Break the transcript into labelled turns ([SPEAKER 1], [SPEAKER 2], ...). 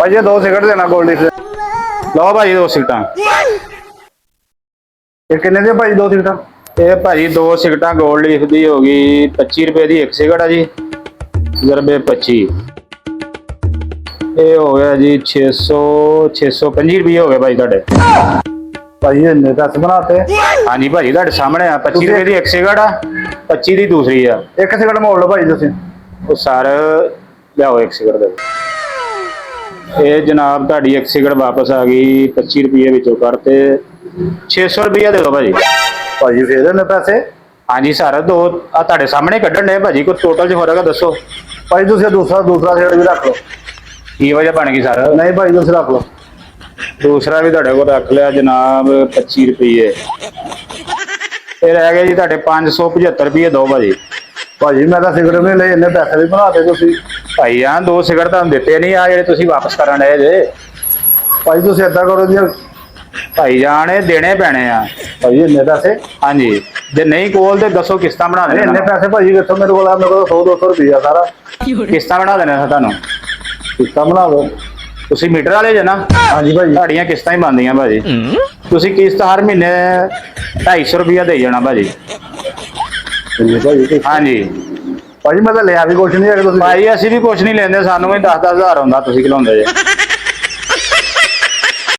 [SPEAKER 1] ਭਾਜੀ ਇਹ 2 ਸਿਗਰਟ ਦੇਣਾ ਗੋਲਡੀ ਸੇ।
[SPEAKER 2] ਲਓ ਭਾਜੀ 2 ਸਿਗਰਟਾਂ।
[SPEAKER 1] ਇਹ ਕਿੰਨੇ ਦੇ ਭਾਜੀ 2 ਸਿਗਰਟਾਂ?
[SPEAKER 2] ਇਹ ਭਾਜੀ 2 ਸਿਗਰਟਾਂ ਗੋਲਡ ਲੀਫ ਦੀ ਹੋ ਗਈ 25 ਰੁਪਏ ਦੀ 1 ਸਿਗਰਟ ਆ ਜੀ, ਜ਼ਰਬੇ 25। ਇਹ ਹੋ ਗਿਆ ਜੀ 650 ਰੁਪਏ ਹੋ ਗਏ ਭਾਜੀ ਤੁਹਾਡੇ।
[SPEAKER 1] ਭਾਜੀ ਇੰਨੇ ਪੈਸੇ ਬਣਾਤੇ।
[SPEAKER 2] ਹਾਂਜੀ ਭਾਜੀ ਤੁਹਾਡੇ ਸਾਹਮਣੇ ਆ 25 ਰੁਪਏ ਦੀ 1 ਸਿਗਰਟ ਆ, 25 ਦੀ ਦੂਸਰੀ ਆ।
[SPEAKER 1] 1 ਸਿਗਰਟ ਮੋੜ ਲਓ ਭਾਜੀ ਤੁਸੀਂ।
[SPEAKER 2] ਉਹ ਸਰ ਲਿਆਓ 1 ਸਿਗਰਟ ਦੇ। ਇਹ ਜਨਾਬ ਤੁਹਾਡੀ 1 ਸਿਗਰਟ ਵਾਪਸ ਆ ਗਈ 25 ਰੁਪਏ ਵਿੱਚੋਂ ਕਰਤੇ 600 ਰੁਪਏ ਦੇ ਦਿਓ ਭਾਜੀ।
[SPEAKER 1] ਭਾਜੀ ਫੇਰ ਇਹਨੇ ਪੈਸੇ।
[SPEAKER 2] ਹਾਂਜੀ ਸਰ 2 ਆ ਤੁਹਾਡੇ ਸਾਹਮਣੇ ਕੱਢਣ ਨੇ ਭਾਜੀ, ਕੋਈ ਟੋਟਲ 'ਚ ਫਰਕ ਆ ਦੱਸੋ।
[SPEAKER 1] ਭਾਜੀ ਤੁਸੀਂ ਦੂਸਰਾ ਸਿਗਰਟ ਵੀ ਰੱਖ ਲਓ।
[SPEAKER 2] ਕੀ ਵਜ੍ਹਾ ਬਣ ਗਈ ਸਰ?
[SPEAKER 1] ਨਹੀਂ ਭਾਜੀ ਤੁਸੀਂ ਰੱਖ ਲਓ।
[SPEAKER 2] ਦੂਸਰਾ ਵੀ ਤੁਹਾਡੇ ਕੋਲ ਰੱਖ ਲਿਆ ਜਨਾਬ 25 ਰੁਪਏ। ਇਹ ਰਹਿ ਗਏ ਜੀ ਤੁਹਾਡੇ 575 ਰੁਪਏ ਦਿਓ ਭਾਜੀ।
[SPEAKER 1] ਭਾਜੀ ਮੈਂ ਤਾਂ ਸਿਗਰਟ ਨਹੀਂ ਲਈ, ਇੰਨੇ ਪੈਸੇ ਵੀ ਬਣਾਤੇ ਤੁਸੀਂ।
[SPEAKER 2] ਭਾਈ ਆ 2 ਸਿਗਰਟ ਤੁਹਾਨੂੰ ਦਿੱਤੇ ਨਹੀਂ, ਆ ਜਿਹੜੇ ਤੁਸੀਂ ਵਾਪਸ ਕਰਨ ਆਏ ਜੇ।
[SPEAKER 1] ਭਾਜੀ ਤੁਸੀਂ ਏਦਾਂ ਕਰੋ ਜੀ।
[SPEAKER 2] ਭਾਈ ਜਾਨ ਇਹ ਦੇਣੇ ਪੈਣੇ ਆ
[SPEAKER 1] ਭਾਜੀ ਇੰਨੇ ਪੈਸੇ।
[SPEAKER 2] ਹਾਂਜੀ, ਜੇ ਨਹੀਂ ਕੋਲ ਤੇ ਦੱਸੋ ਕਿਸ਼ਤਾਂ ਬਣਾ ਦੇਣੇ।
[SPEAKER 1] ਇੰਨੇ ਪੈਸੇ ਭਾਜੀ ਕਿੱਥੋਂ ਮੇਰੇ ਕੋਲ ਆ? ਮੇਰੇ ਕੋਲ 100-200 ਰੁਪਇਆ ਸਾਰਾ।
[SPEAKER 2] ਕਿਸ਼ਤਾਂ ਬਣਾ ਦੇਣੇ ਤੁਹਾਨੂੰ।
[SPEAKER 1] ਕਿਸ਼ਤਾਂ ਬਣਾ ਦਿਓ।
[SPEAKER 2] ਤੁਸੀਂ ਮੀਟਰ ਵਾਲੇ ਜੇ ਨਾ?
[SPEAKER 1] ਹਾਂਜੀ ਭਾਜੀ।
[SPEAKER 2] ਤੁਹਾਡੀਆਂ ਕਿਸ਼ਤਾਂ ਹੀ ਬਣਦੀਆਂ ਭਾਜੀ। ਤੁਸੀਂ ਕਿਸ਼ਤ ਹਰ ਮਹੀਨੇ 250 ਰੁਪਇਆ ਦੇ ਜਾਣਾ ਭਾਜੀ।
[SPEAKER 1] ਭਾਜੀ
[SPEAKER 2] ਹਾਂਜੀ
[SPEAKER 1] ਭਾਜੀ ਮੈਂ ਤਾਂ ਲਿਆ ਵੀ ਕੁਛ ਨਹੀਂ ਹੈਗਾ ਤੁਸੀਂ।
[SPEAKER 2] ਭਾਈ ਅਸੀਂ ਵੀ ਕੁਛ ਨਹੀਂ ਲੈਂਦੇ, ਸਾਨੂੰ ਵੀ 10-10 ਹਜ਼ਾਰ ਹੁੰਦਾ, ਤੁਸੀਂ ਖਿਲਾਉਂਦੇ ਜੇ।